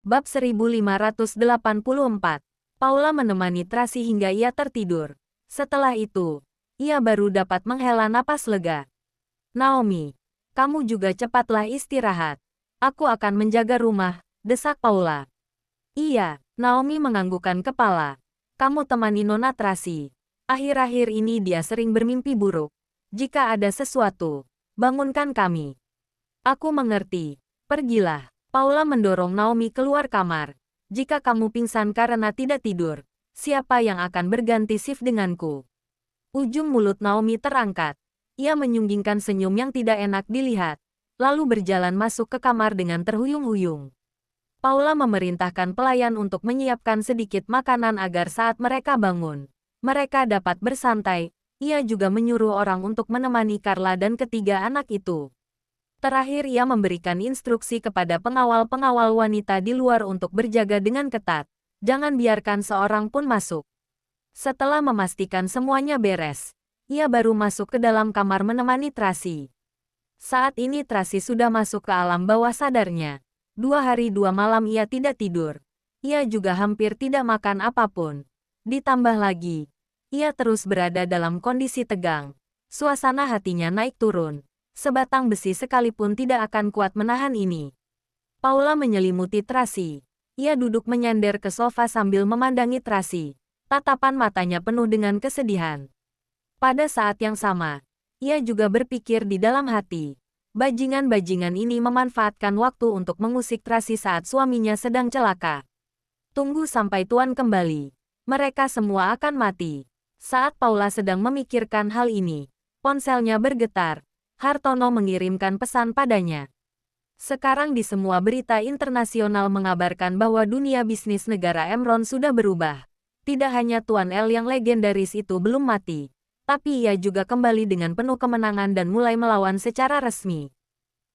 Bab 1584. Paula menemani Tracy hingga ia tertidur. Setelah itu, ia baru dapat menghela napas lega. Naomi, kamu juga cepatlah istirahat. Aku akan menjaga rumah, desak Paula. Iya, Naomi menganggukkan kepala. Kamu temani Nona Tracy. Akhir-akhir ini dia sering bermimpi buruk. Jika ada sesuatu, bangunkan kami. Aku mengerti. Pergilah. Paula mendorong Naomi keluar kamar. Jika kamu pingsan karena tidak tidur, siapa yang akan berganti shift denganku? Ujung mulut Naomi terangkat. Ia menyunggingkan senyum yang tidak enak dilihat, lalu berjalan masuk ke kamar dengan terhuyung-huyung. Paula memerintahkan pelayan untuk menyiapkan sedikit makanan agar saat mereka bangun, mereka dapat bersantai. Ia juga menyuruh orang untuk menemani Carla dan ketiga anak itu. Terakhir ia memberikan instruksi kepada pengawal-pengawal wanita di luar untuk berjaga dengan ketat. Jangan biarkan seorang pun masuk. Setelah memastikan semuanya beres, ia baru masuk ke dalam kamar menemani Tracy. Saat ini Tracy sudah masuk ke alam bawah sadarnya. 2 hari 2 malam ia tidak tidur. Ia juga hampir tidak makan apapun. Ditambah lagi, ia terus berada dalam kondisi tegang. Suasana hatinya naik turun. Sebatang besi sekalipun tidak akan kuat menahan ini. Paula menyelimuti Tracy. Ia duduk menyender ke sofa sambil memandangi Tracy. Tatapan matanya penuh dengan kesedihan. Pada saat yang sama, ia juga berpikir di dalam hati. Bajingan-bajingan ini memanfaatkan waktu untuk mengusik Tracy saat suaminya sedang celaka. Tunggu sampai Tuan kembali. Mereka semua akan mati. Saat Paula sedang memikirkan hal ini, ponselnya bergetar. Hartono mengirimkan pesan padanya. Sekarang di semua berita internasional mengabarkan bahwa dunia bisnis negara Emron sudah berubah. Tidak hanya Tuan El yang legendaris itu belum mati, tapi ia juga kembali dengan penuh kemenangan dan mulai melawan secara resmi.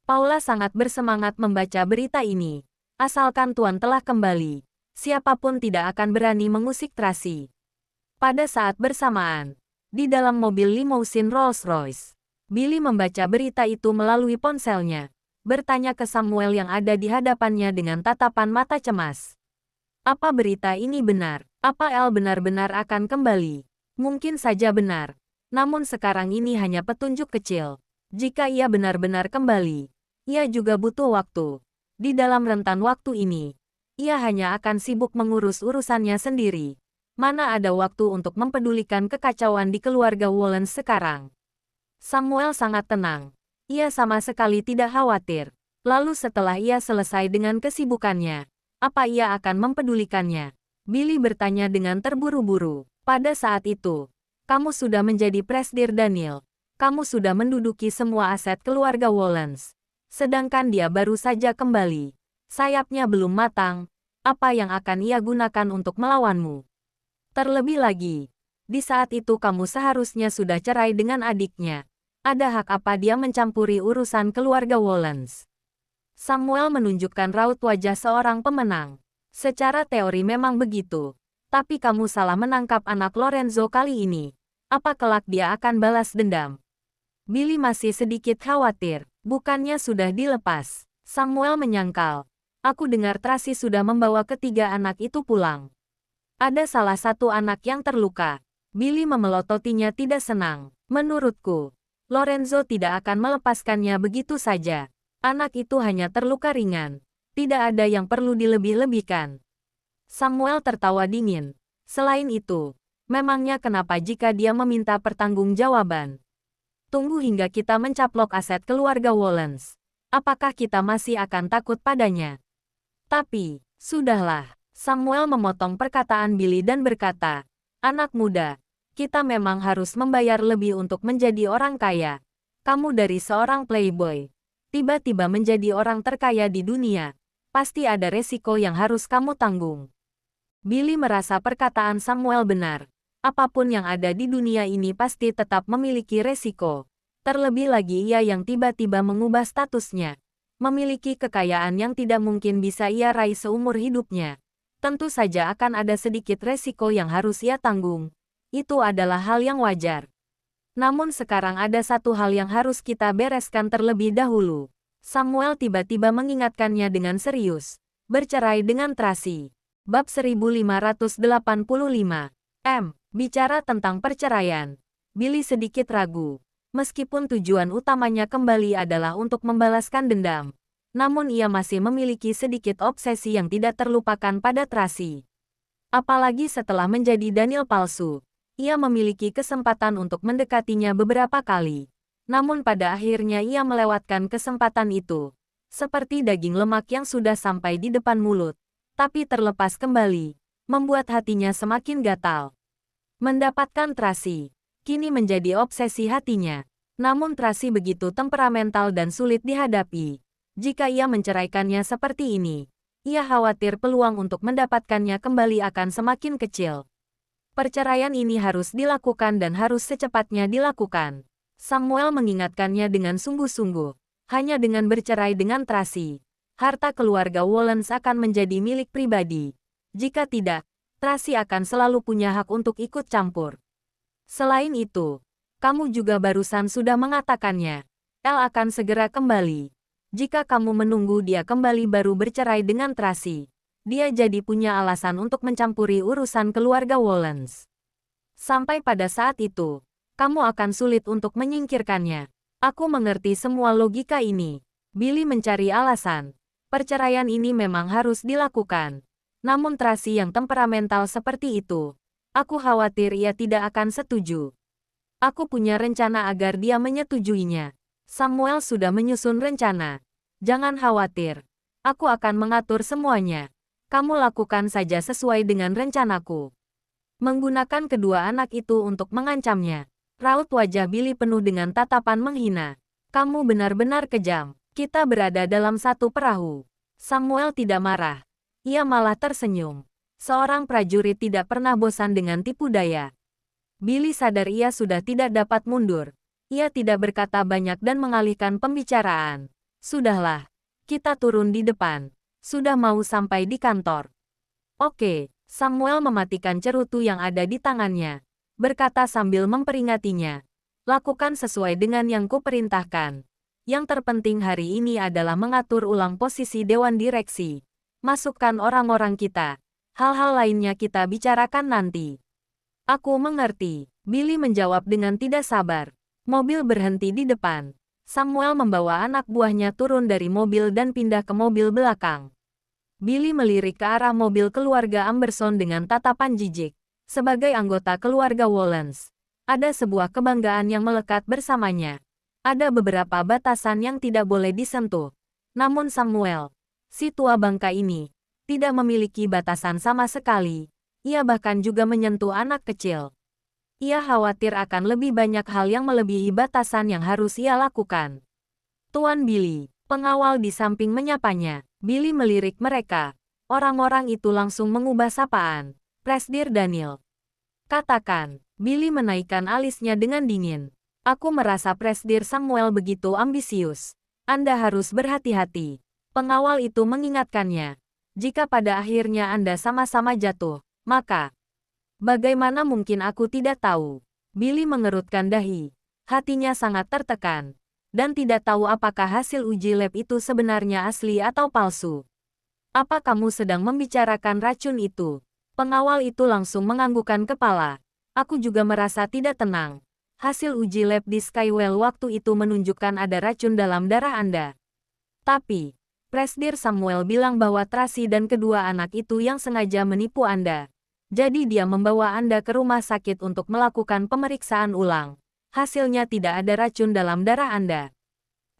Paula sangat bersemangat membaca berita ini. Asalkan Tuan telah kembali, siapapun tidak akan berani mengusik Tracy. Pada saat bersamaan, di dalam mobil limousin Rolls-Royce, Billy membaca berita itu melalui ponselnya, bertanya ke Samuel yang ada di hadapannya dengan tatapan mata cemas. Apa berita ini benar? Apa El benar-benar akan kembali? Mungkin saja benar. Namun sekarang ini hanya petunjuk kecil. Jika ia benar-benar kembali, ia juga butuh waktu. Di dalam rentan waktu ini, ia hanya akan sibuk mengurus urusannya sendiri. Mana ada waktu untuk mempedulikan kekacauan di keluarga Wollens sekarang? Samuel sangat tenang. Ia sama sekali tidak khawatir. Lalu setelah ia selesai dengan kesibukannya, apa ia akan mempedulikannya? Billy bertanya dengan terburu-buru. Pada saat itu, kamu sudah menjadi Presdir Daniel. Kamu sudah menduduki semua aset keluarga Wollens. Sedangkan dia baru saja kembali. Sayapnya belum matang. Apa yang akan ia gunakan untuk melawanmu? Terlebih lagi, di saat itu kamu seharusnya sudah cerai dengan adiknya. Ada hak apa dia mencampuri urusan keluarga Wollens? Samuel menunjukkan raut wajah seorang pemenang. Secara teori memang begitu. Tapi kamu salah menangkap anak Lorenzo kali ini. Apa kelak dia akan balas dendam? Billy masih sedikit khawatir. Bukannya sudah dilepas? Samuel menyangkal. Aku dengar Tracy sudah membawa ketiga anak itu pulang. Ada salah satu anak yang terluka. Billy memelototinya tidak senang. Menurutku, Lorenzo tidak akan melepaskannya begitu saja. Anak itu hanya terluka ringan. Tidak ada yang perlu dilebih-lebihkan. Samuel tertawa dingin. Selain itu, memangnya kenapa jika dia meminta pertanggungjawaban? Tunggu hingga kita mencaplok aset keluarga Wollens. Apakah kita masih akan takut padanya? Tapi, sudahlah. Samuel memotong perkataan Billy dan berkata, anak muda, kita memang harus membayar lebih untuk menjadi orang kaya. Kamu dari seorang playboy, tiba-tiba menjadi orang terkaya di dunia. Pasti ada resiko yang harus kamu tanggung. Billy merasa perkataan Samuel benar. Apapun yang ada di dunia ini pasti tetap memiliki resiko. Terlebih lagi ia yang tiba-tiba mengubah statusnya. Memiliki kekayaan yang tidak mungkin bisa ia raih seumur hidupnya. Tentu saja akan ada sedikit resiko yang harus ia tanggung. Itu adalah hal yang wajar. Namun sekarang ada satu hal yang harus kita bereskan terlebih dahulu. Samuel tiba-tiba mengingatkannya dengan serius. Bercerai dengan Tracy. Bab 1585. Bicara tentang perceraian. Billy sedikit ragu. Meskipun tujuan utamanya kembali adalah untuk membalaskan dendam, namun ia masih memiliki sedikit obsesi yang tidak terlupakan pada Tracy. Apalagi setelah menjadi Daniel palsu, ia memiliki kesempatan untuk mendekatinya beberapa kali. Namun pada akhirnya ia melewatkan kesempatan itu. Seperti daging lemak yang sudah sampai di depan mulut, tapi terlepas kembali, membuat hatinya semakin gatal. Mendapatkan Tracy, kini menjadi obsesi hatinya. Namun Tracy begitu temperamental dan sulit dihadapi. Jika ia menceraikannya seperti ini, ia khawatir peluang untuk mendapatkannya kembali akan semakin kecil. Perceraian ini harus dilakukan dan harus secepatnya dilakukan. Samuel mengingatkannya dengan sungguh-sungguh. Hanya dengan bercerai dengan Tracy, harta keluarga Wollens akan menjadi milik pribadi. Jika tidak, Tracy akan selalu punya hak untuk ikut campur. Selain itu, kamu juga barusan sudah mengatakannya. Elle akan segera kembali. Jika kamu menunggu dia kembali baru bercerai dengan Tracy, dia jadi punya alasan untuk mencampuri urusan keluarga Wollens. Sampai pada saat itu, kamu akan sulit untuk menyingkirkannya. Aku mengerti semua logika ini. Billy mencari alasan. Perceraian ini memang harus dilakukan. Namun Tracy yang temperamental seperti itu, aku khawatir ia tidak akan setuju. Aku punya rencana agar dia menyetujuinya. Samuel sudah menyusun rencana. Jangan khawatir. Aku akan mengatur semuanya. Kamu lakukan saja sesuai dengan rencanaku. Menggunakan kedua anak itu untuk mengancamnya. Raut wajah Billy penuh dengan tatapan menghina. Kamu benar-benar kejam. Kita berada dalam satu perahu. Samuel tidak marah. Ia malah tersenyum. Seorang prajurit tidak pernah bosan dengan tipu daya. Billy sadar ia sudah tidak dapat mundur. Ia tidak berkata banyak dan mengalihkan pembicaraan. Sudahlah. Kita turun di depan. Sudah mau sampai di kantor. Oke. Samuel mematikan cerutu yang ada di tangannya. Berkata sambil memperingatinya. Lakukan sesuai dengan yang kuperintahkan. Yang terpenting hari ini adalah mengatur ulang posisi Dewan Direksi. Masukkan orang-orang kita. Hal-hal lainnya kita bicarakan nanti. Aku mengerti. Billy menjawab dengan tidak sabar. Mobil berhenti di depan. Samuel membawa anak buahnya turun dari mobil dan pindah ke mobil belakang. Billy melirik ke arah mobil keluarga Amberson dengan tatapan jijik. Sebagai anggota keluarga Wollens, ada sebuah kebanggaan yang melekat bersamanya. Ada beberapa batasan yang tidak boleh disentuh. Namun Samuel, si tua bangka ini, tidak memiliki batasan sama sekali. Ia bahkan juga menyentuh anak kecil. Ia khawatir akan lebih banyak hal yang melebihi batasan yang harus ia lakukan. Tuan Billy, pengawal di samping menyapanya. Billy melirik mereka. Orang-orang itu langsung mengubah sapaan. Presdir Daniel. Katakan, Billy menaikkan alisnya dengan dingin. Aku merasa Presdir Samuel begitu ambisius. Anda harus berhati-hati. Pengawal itu mengingatkannya. Jika pada akhirnya Anda sama-sama jatuh, maka bagaimana mungkin aku tidak tahu? Billy mengerutkan dahi. Hatinya sangat tertekan. Dan tidak tahu apakah hasil uji lab itu sebenarnya asli atau palsu. Apa kamu sedang membicarakan racun itu? Pengawal itu langsung menganggukkan kepala. Aku juga merasa tidak tenang. Hasil uji lab di Skywell waktu itu menunjukkan ada racun dalam darah Anda. Tapi, Presdir Samuel bilang bahwa Tracy dan kedua anak itu yang sengaja menipu Anda. Jadi dia membawa Anda ke rumah sakit untuk melakukan pemeriksaan ulang. Hasilnya tidak ada racun dalam darah Anda.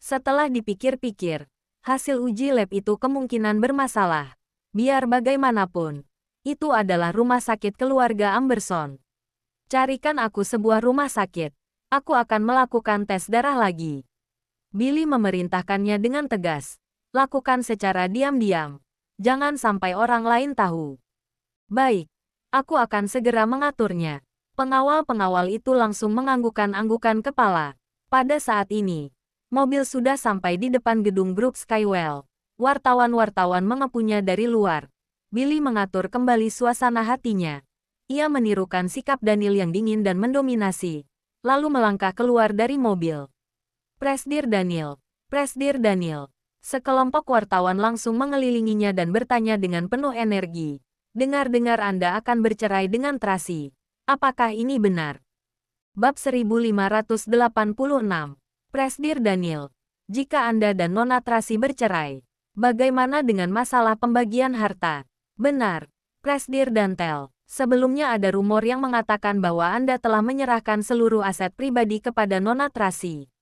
Setelah dipikir-pikir, hasil uji lab itu kemungkinan bermasalah. Biar bagaimanapun, itu adalah rumah sakit keluarga Amberson. Carikan aku sebuah rumah sakit. Aku akan melakukan tes darah lagi. Billy memerintahkannya dengan tegas. Lakukan secara diam-diam. Jangan sampai orang lain tahu. Baik. Aku akan segera mengaturnya. Pengawal-pengawal itu langsung menganggukkan kepala. Pada saat ini, mobil sudah sampai di depan gedung grup Skywell. Wartawan-wartawan mengepunya dari luar. Billy mengatur kembali suasana hatinya. Ia menirukan sikap Daniel yang dingin dan mendominasi, lalu melangkah keluar dari mobil. Presdir Daniel. Sekelompok wartawan langsung mengelilinginya dan bertanya dengan penuh energi. Dengar-dengar Anda akan bercerai dengan Tracy. Apakah ini benar? Bab 1586. Presdir Daniel. Jika Anda dan Nona Tracy bercerai, bagaimana dengan masalah pembagian harta? Benar, Presdir Dantel. Sebelumnya ada rumor yang mengatakan bahwa Anda telah menyerahkan seluruh aset pribadi kepada Nona Tracy.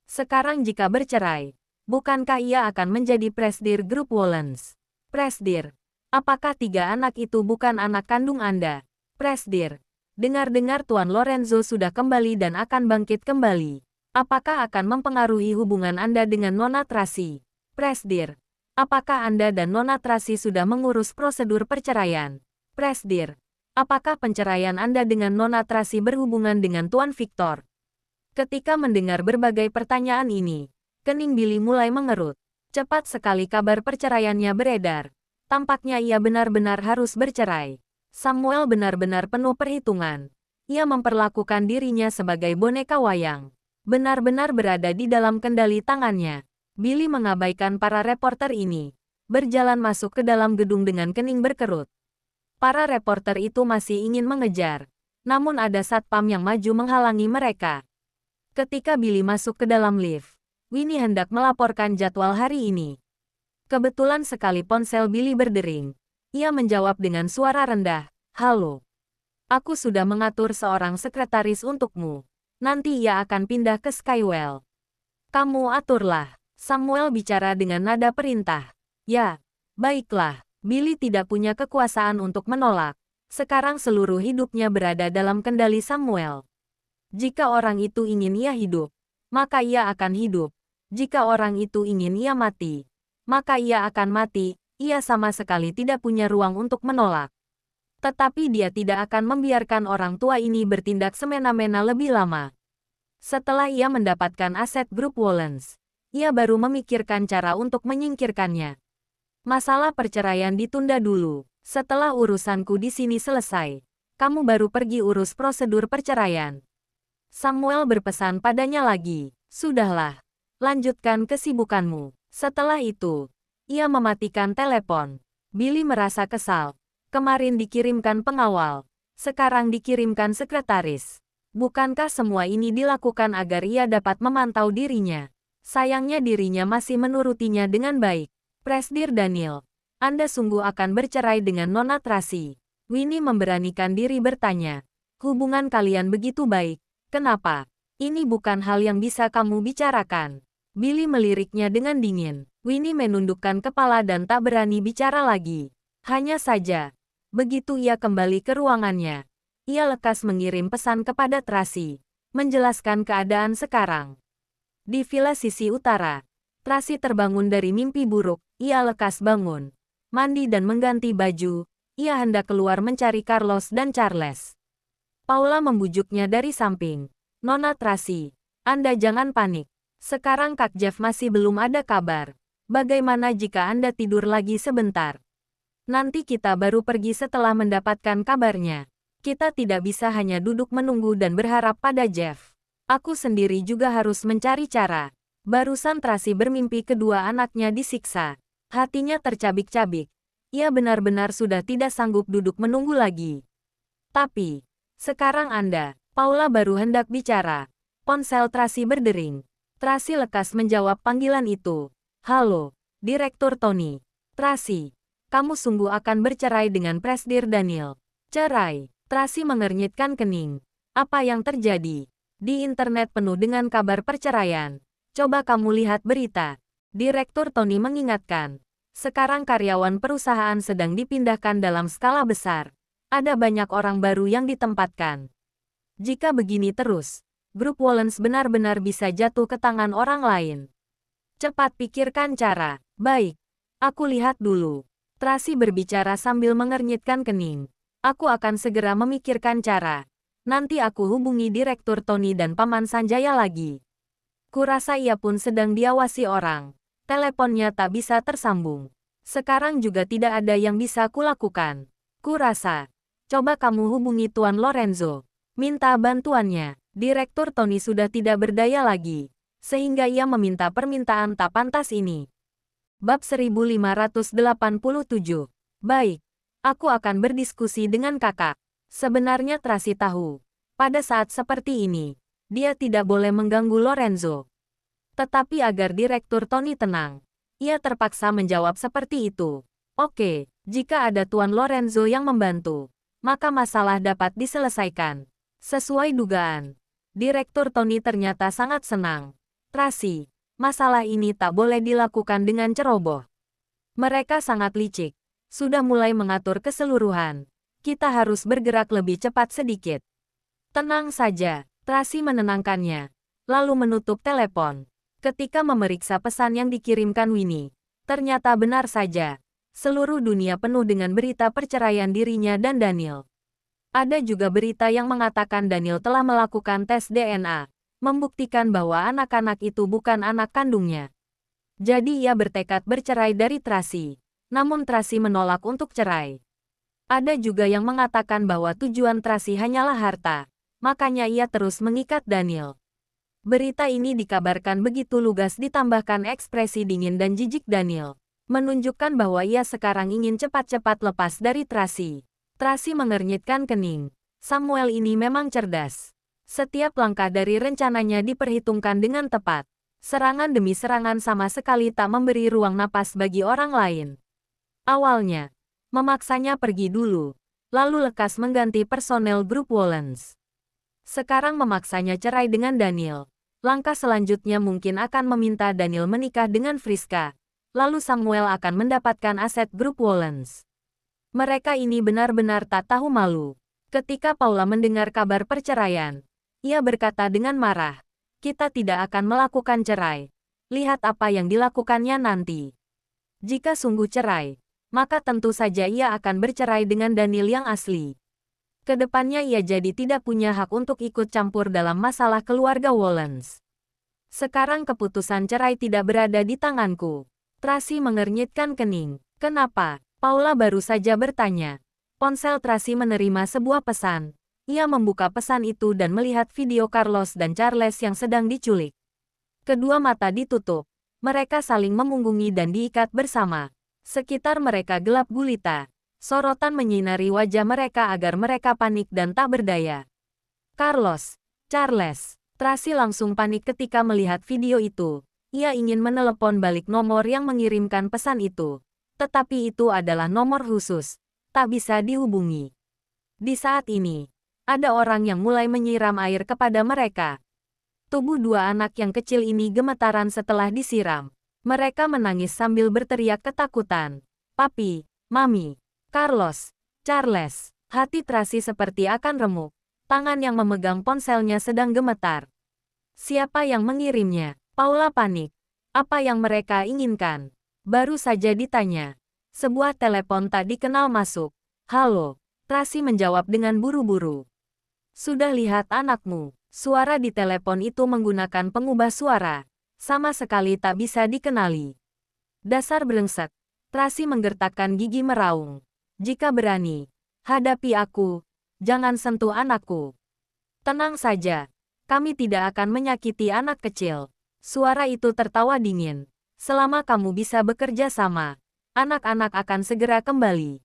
Sekarang jika bercerai, bukankah ia akan menjadi Presdir Grup Wollens? Presdir, apakah 3 anak itu bukan anak kandung Anda? Presdir, dengar-dengar Tuan Lorenzo sudah kembali dan akan bangkit kembali. Apakah akan mempengaruhi hubungan Anda dengan Nona Tracy? Presdir, apakah Anda dan Nona Tracy sudah mengurus prosedur perceraian? Presdir, apakah penceraian Anda dengan Nona Tracy berhubungan dengan Tuan Victor? Ketika mendengar berbagai pertanyaan ini, kening Billy mulai mengerut. Cepat sekali kabar perceraiannya beredar. Tampaknya ia benar-benar harus bercerai. Samuel benar-benar penuh perhitungan. Ia memperlakukan dirinya sebagai boneka wayang. Benar-benar berada di dalam kendali tangannya. Billy mengabaikan para reporter ini. Berjalan masuk ke dalam gedung dengan kening berkerut. Para reporter itu masih ingin mengejar. Namun ada satpam yang maju menghalangi mereka. Ketika Billy masuk ke dalam lift, Winnie hendak melaporkan jadwal hari ini. Kebetulan sekali ponsel Billy berdering. Ia menjawab dengan suara rendah, "Halo. Aku sudah mengatur seorang sekretaris untukmu. Nanti ia akan pindah ke Skywell. Kamu aturlah." Samuel bicara dengan nada perintah. "Ya, baiklah." Billy tidak punya kekuasaan untuk menolak. Sekarang seluruh hidupnya berada dalam kendali Samuel. Jika orang itu ingin ia hidup, maka ia akan hidup. Jika orang itu ingin ia mati, maka ia akan mati. Ia sama sekali tidak punya ruang untuk menolak. Tetapi dia tidak akan membiarkan orang tua ini bertindak semena-mena lebih lama. Setelah ia mendapatkan aset grup Wollens, ia baru memikirkan cara untuk menyingkirkannya. Masalah perceraian ditunda dulu. Setelah urusanku di sini selesai, kamu baru pergi urus prosedur perceraian. Samuel berpesan padanya lagi. Sudahlah. Lanjutkan kesibukanmu. Setelah itu, ia mematikan telepon. Billy merasa kesal. Kemarin dikirimkan pengawal. Sekarang dikirimkan sekretaris. Bukankah semua ini dilakukan agar ia dapat memantau dirinya? Sayangnya dirinya masih menurutinya dengan baik. Presdir Daniel, Anda sungguh akan bercerai dengan Nona Tracy? Winnie memberanikan diri bertanya. Hubungan kalian begitu baik. Kenapa? Ini bukan hal yang bisa kamu bicarakan. Billy meliriknya dengan dingin. Winnie menundukkan kepala dan tak berani bicara lagi. Hanya saja, begitu ia kembali ke ruangannya, ia lekas mengirim pesan kepada Tracy, menjelaskan keadaan sekarang. Di villa sisi utara, Tracy terbangun dari mimpi buruk. Ia lekas bangun, mandi dan mengganti baju. Ia hendak keluar mencari Carlos dan Charles. Paula membujuknya dari samping. Nona Tracy, Anda jangan panik. Sekarang Kak Jeff masih belum ada kabar. Bagaimana jika Anda tidur lagi sebentar? Nanti kita baru pergi setelah mendapatkan kabarnya. Kita tidak bisa hanya duduk menunggu dan berharap pada Jeff. Aku sendiri juga harus mencari cara. Barusan Tracy bermimpi kedua anaknya disiksa. Hatinya tercabik-cabik. Ia benar-benar sudah tidak sanggup duduk menunggu lagi. Tapi, sekarang Anda, Paula baru hendak bicara. Ponsel Tracy berdering. Tracy lekas menjawab panggilan itu. Halo, Direktur Tony. Tracy, kamu sungguh akan bercerai dengan Presdir Daniel. Cerai. Tracy mengernyitkan kening. Apa yang terjadi? Di internet penuh dengan kabar perceraian. Coba kamu lihat berita. Direktur Tony mengingatkan. Sekarang karyawan perusahaan sedang dipindahkan dalam skala besar. Ada banyak orang baru yang ditempatkan. Jika begini terus, Grup Wollens benar-benar bisa jatuh ke tangan orang lain. Cepat pikirkan cara. Baik, aku lihat dulu. Tracy berbicara sambil mengernyitkan kening. Aku akan segera memikirkan cara. Nanti aku hubungi Direktur Tony dan Paman Sanjaya lagi. Kurasa ia pun sedang diawasi orang. Teleponnya tak bisa tersambung. Sekarang juga tidak ada yang bisa kulakukan. Kurasa. Coba kamu hubungi Tuan Lorenzo. Minta bantuannya. Direktur Tony sudah tidak berdaya lagi, sehingga ia meminta permintaan tak pantas ini. Bab 1587. Baik, aku akan berdiskusi dengan kakak. Sebenarnya Tracy tahu, pada saat seperti ini, dia tidak boleh mengganggu Lorenzo. Tetapi agar Direktur Tony tenang, ia terpaksa menjawab seperti itu. Oke, jika ada Tuan Lorenzo yang membantu, maka masalah dapat diselesaikan. Sesuai dugaan, Direktur Tony ternyata sangat senang. Tracy, masalah ini tak boleh dilakukan dengan ceroboh. Mereka sangat licik. Sudah mulai mengatur keseluruhan. Kita harus bergerak lebih cepat sedikit. Tenang saja, Tracy menenangkannya. Lalu menutup telepon. Ketika memeriksa pesan yang dikirimkan Winnie, ternyata benar saja. Seluruh dunia penuh dengan berita perceraian dirinya dan Daniel. Ada juga berita yang mengatakan Daniel telah melakukan tes DNA. Membuktikan bahwa anak-anak itu bukan anak kandungnya. Jadi ia bertekad bercerai dari Tracy. Namun Tracy menolak untuk cerai. Ada juga yang mengatakan bahwa tujuan Tracy hanyalah harta. Makanya ia terus mengikat Daniel. Berita ini dikabarkan begitu lugas ditambahkan ekspresi dingin dan jijik Daniel. Menunjukkan bahwa ia sekarang ingin cepat-cepat lepas dari Tracy. Tracy mengernyitkan kening. Samuel ini memang cerdas. Setiap langkah dari rencananya diperhitungkan dengan tepat. Serangan demi serangan sama sekali tak memberi ruang napas bagi orang lain. Awalnya, memaksanya pergi dulu, lalu lekas mengganti personel grup Wallens. Sekarang memaksanya cerai dengan Daniel. Langkah selanjutnya mungkin akan meminta Daniel menikah dengan Friska. Lalu Samuel akan mendapatkan aset grup Wallens. Mereka ini benar-benar tak tahu malu. Ketika Paula mendengar kabar perceraian, ia berkata dengan marah, "Kita tidak akan melakukan cerai. Lihat apa yang dilakukannya nanti." Jika sungguh cerai, maka tentu saja ia akan bercerai dengan Daniel yang asli. Kedepannya ia jadi tidak punya hak untuk ikut campur dalam masalah keluarga Wallens. Sekarang keputusan cerai tidak berada di tanganku. Tracy mengernyitkan kening. Kenapa? Paula baru saja bertanya. Ponsel Tracy menerima sebuah pesan. Ia membuka pesan itu dan melihat video Carlos dan Charles yang sedang diculik. Kedua mata ditutup. Mereka saling memunggungi dan diikat bersama. Sekitar mereka gelap gulita. Sorotan menyinari wajah mereka agar mereka panik dan tak berdaya. Carlos, Charles, Tracy langsung panik ketika melihat video itu. Ia ingin menelepon balik nomor yang mengirimkan pesan itu. Tetapi itu adalah nomor khusus. Tak bisa dihubungi. Di saat ini, ada orang yang mulai menyiram air kepada mereka. Tubuh dua anak yang kecil ini gemetaran setelah disiram. Mereka menangis sambil berteriak ketakutan. Papi, Mami, Carlos, Charles. Hati Tracy seperti akan remuk. Tangan yang memegang ponselnya sedang gemetar. Siapa yang mengirimnya? Paula panik. Apa yang mereka inginkan? Baru saja ditanya. Sebuah telepon tak dikenal masuk. Halo, Tracy menjawab dengan buru-buru. Sudah lihat anakmu. Suara di telepon itu menggunakan pengubah suara. Sama sekali tak bisa dikenali. Dasar brengsek. Tracy menggertakkan gigi meraung. Jika berani, hadapi aku. Jangan sentuh anakku. Tenang saja. Kami tidak akan menyakiti anak kecil. Suara itu tertawa dingin. Selama kamu bisa bekerja sama, anak-anak akan segera kembali.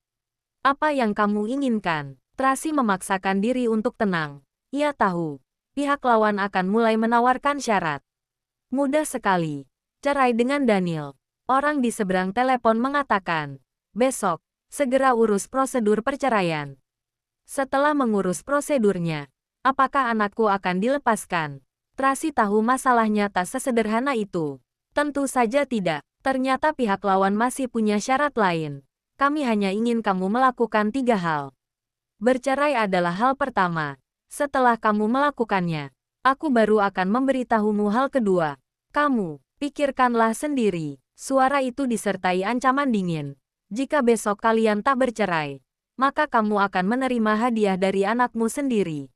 Apa yang kamu inginkan? Tracy memaksakan diri untuk tenang. Ia tahu, pihak lawan akan mulai menawarkan syarat. Mudah sekali. Cerai dengan Daniel. Orang di seberang telepon mengatakan, besok, segera urus prosedur perceraian. Setelah mengurus prosedurnya, apakah anakku akan dilepaskan? Tracy tahu masalahnya tak sesederhana itu. Tentu saja tidak. Ternyata pihak lawan masih punya syarat lain. Kami hanya ingin kamu melakukan 3 hal. Bercerai adalah hal pertama. Setelah kamu melakukannya, aku baru akan memberitahumu hal kedua. Kamu, pikirkanlah sendiri. Suara itu disertai ancaman dingin. Jika besok kalian tak bercerai, maka kamu akan menerima hadiah dari anakmu sendiri.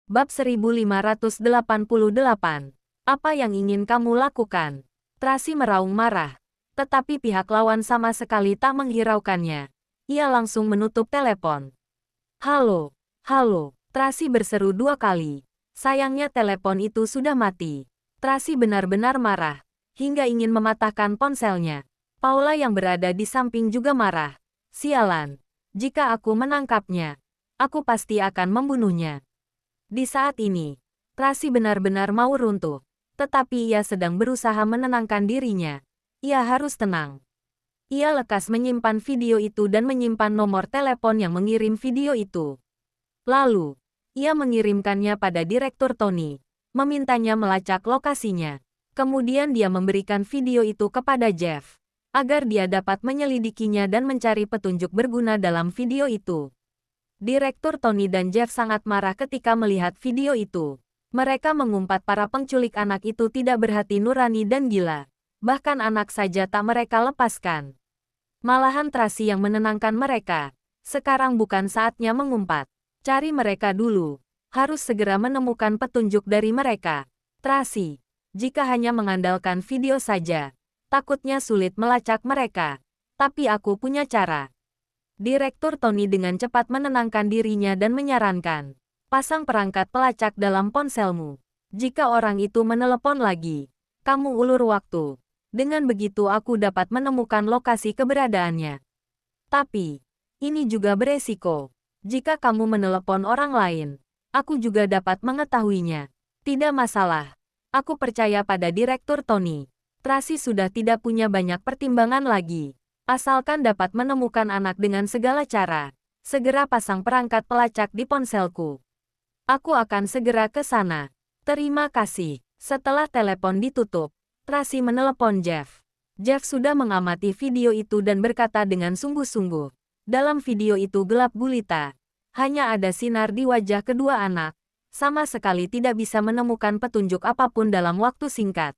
Bab 1588. Apa yang ingin kamu lakukan? Tracy meraung marah. Tetapi pihak lawan sama sekali tak menghiraukannya. Ia langsung menutup telepon. Halo, halo, Tracy berseru 2 kali. Sayangnya telepon itu sudah mati. Tracy benar-benar marah, hingga ingin mematahkan ponselnya. Paula yang berada di samping juga marah. Sialan. Jika aku menangkapnya, aku pasti akan membunuhnya. Di saat ini, Tracy benar-benar mau runtuh. Tetapi ia sedang berusaha menenangkan dirinya. Ia harus tenang. Ia lekas menyimpan video itu dan menyimpan nomor telepon yang mengirim video itu. Lalu, ia mengirimkannya pada Direktur Tony, memintanya melacak lokasinya. Kemudian dia memberikan video itu kepada Jeff, agar dia dapat menyelidikinya dan mencari petunjuk berguna dalam video itu. Direktur Tony dan Jeff sangat marah ketika melihat video itu. Mereka mengumpat para penculik anak itu tidak berhati nurani dan gila. Bahkan anak saja tak mereka lepaskan. Malahan Tracy yang menenangkan mereka. Sekarang bukan saatnya mengumpat. Cari mereka dulu. Harus segera menemukan petunjuk dari mereka. Tracy, jika hanya mengandalkan video saja, takutnya sulit melacak mereka. Tapi aku punya cara. Direktur Tony dengan cepat menenangkan dirinya dan menyarankan. Pasang perangkat pelacak dalam ponselmu. Jika orang itu menelepon lagi, kamu ulur waktu. Dengan begitu aku dapat menemukan lokasi keberadaannya. Tapi, ini juga beresiko. Jika kamu menelepon orang lain, aku juga dapat mengetahuinya. Tidak masalah. Aku percaya pada Direktur Tony. Tracy sudah tidak punya banyak pertimbangan lagi. Asalkan dapat menemukan anak dengan segala cara, segera pasang perangkat pelacak di ponselku. Aku akan segera ke sana. Terima kasih. Setelah telepon ditutup, Tracy menelepon Jeff. Jeff sudah mengamati video itu dan berkata dengan sungguh-sungguh. Dalam video itu gelap gulita. Hanya ada sinar di wajah kedua anak. Sama sekali tidak bisa menemukan petunjuk apapun dalam waktu singkat.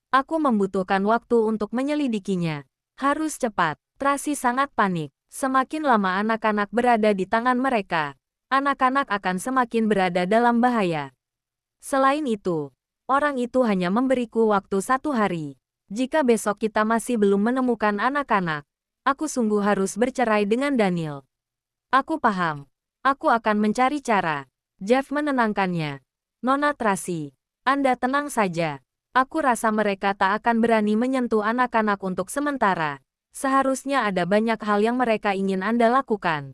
Aku membutuhkan waktu untuk menyelidikinya. Harus cepat. Tracy sangat panik. Semakin lama anak-anak berada di tangan mereka, anak-anak akan semakin berada dalam bahaya. Selain itu, orang itu hanya memberiku waktu 1 hari. Jika besok kita masih belum menemukan anak-anak, aku sungguh harus bercerai dengan Daniel. Aku paham. Aku akan mencari cara. Jeff menenangkannya. Nona Tracy, Anda tenang saja. Aku rasa mereka tak akan berani menyentuh anak-anak untuk sementara. Seharusnya ada banyak hal yang mereka ingin Anda lakukan.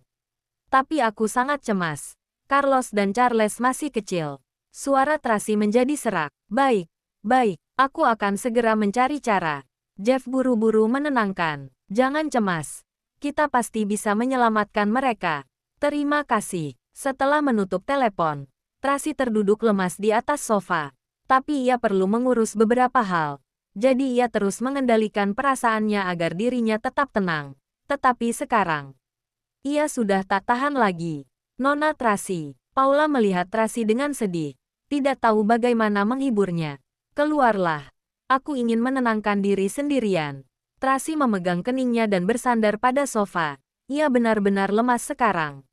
Tapi aku sangat cemas. Carlos dan Charles masih kecil. Suara Tracy menjadi serak. Baik, baik, aku akan segera mencari cara. Jeff buru-buru menenangkan. Jangan cemas. Kita pasti bisa menyelamatkan mereka. Terima kasih. Setelah menutup telepon, Tracy terduduk lemas di atas sofa. Tapi ia perlu mengurus beberapa hal. Jadi ia terus mengendalikan perasaannya agar dirinya tetap tenang. Tetapi sekarang, ia sudah tak tahan lagi. Nona Tracy. Paula melihat Tracy dengan sedih. Tidak tahu bagaimana menghiburnya. Keluarlah. Aku ingin menenangkan diri sendirian. Tracy memegang keningnya dan bersandar pada sofa. Ia benar-benar lemas sekarang.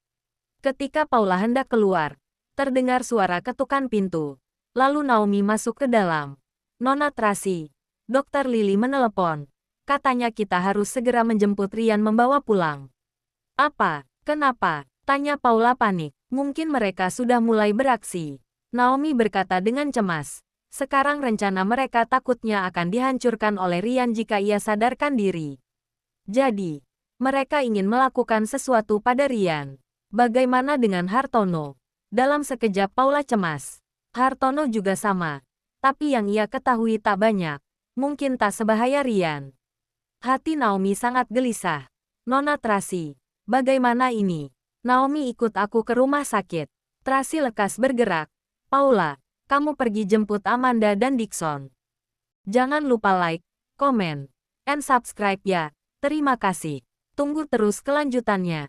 Ketika Paula hendak keluar, terdengar suara ketukan pintu. Lalu Naomi masuk ke dalam. Nona Tracy, Dokter Lily menelepon. Katanya kita harus segera menjemput Ryan membawa pulang. Apa? Kenapa? Tanya Paula panik. Mungkin mereka sudah mulai beraksi. Naomi berkata dengan cemas. Sekarang rencana mereka takutnya akan dihancurkan oleh Ryan jika ia sadarkan diri. Jadi, mereka ingin melakukan sesuatu pada Ryan. Bagaimana dengan Hartono? Dalam sekejap Paula cemas. Hartono juga sama. Tapi yang ia ketahui tak banyak. Mungkin tak sebahaya Ryan. Hati Naomi sangat gelisah. Nona Tracy, bagaimana ini? Naomi ikut aku ke rumah sakit. Tracy lekas bergerak. Paula, kamu pergi jemput Amanda dan Dixon. Jangan lupa like, comment, and subscribe ya. Terima kasih. Tunggu terus kelanjutannya.